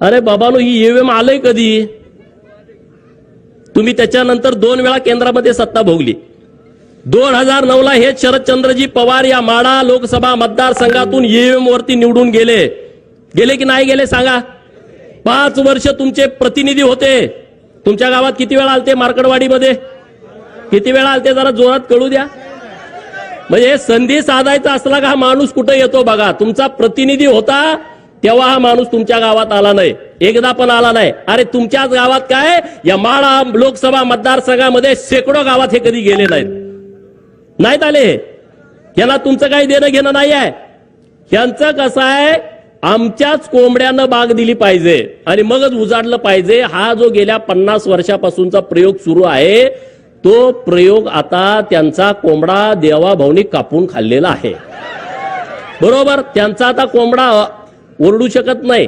अरे बाबानो, ही ईव्हीएम आलंय कधी? तुम्ही त्याच्यानंतर 2 वेळा केंद्रामध्ये सत्ता भोगली. 2009 ला हे शरदचंद्रजी पवार या माढा लोकसभा मतदारसंघातून ईव्हीएम वरती निवडून गेले की नाही गेले सांगा? 5 वर्ष तुमचे प्रतिनिधी होते. तुमच्या गावात किती वेळा आलते? मार्कडवाडीमध्ये किती वेळा आलते? जरा जोरात कळू द्या. म्हणजे संधी साधायचा असला का हा माणूस कुठे येतो बघा. तुमचा प्रतिनिधी होता तेव्हा हा माणूस तुमच्या गावात आला नाही, एकदा पण आला नाही. अरे तुमच्याच गावात काय, या माढा लोकसभा मतदारसंघामध्ये शेकडो गावात हे कधी गेले नाहीत आले. याला तुमचं काही देणं घेणं नाही आहे. यांचं कसं आहे, आमच्याच कोंबड्यानं बाग दिली पाहिजे आणि मगच उजाडलं पाहिजे. हा जो गेल्या 50 वर्षापासूनचा प्रयोग सुरू आहे, तो प्रयोग आता त्यांचा कोंबडा देवाभाऊनी कापून खाल्लेला आहे. बरोबर, त्यांचा आता कोंबडा ओरडू शकत नाही.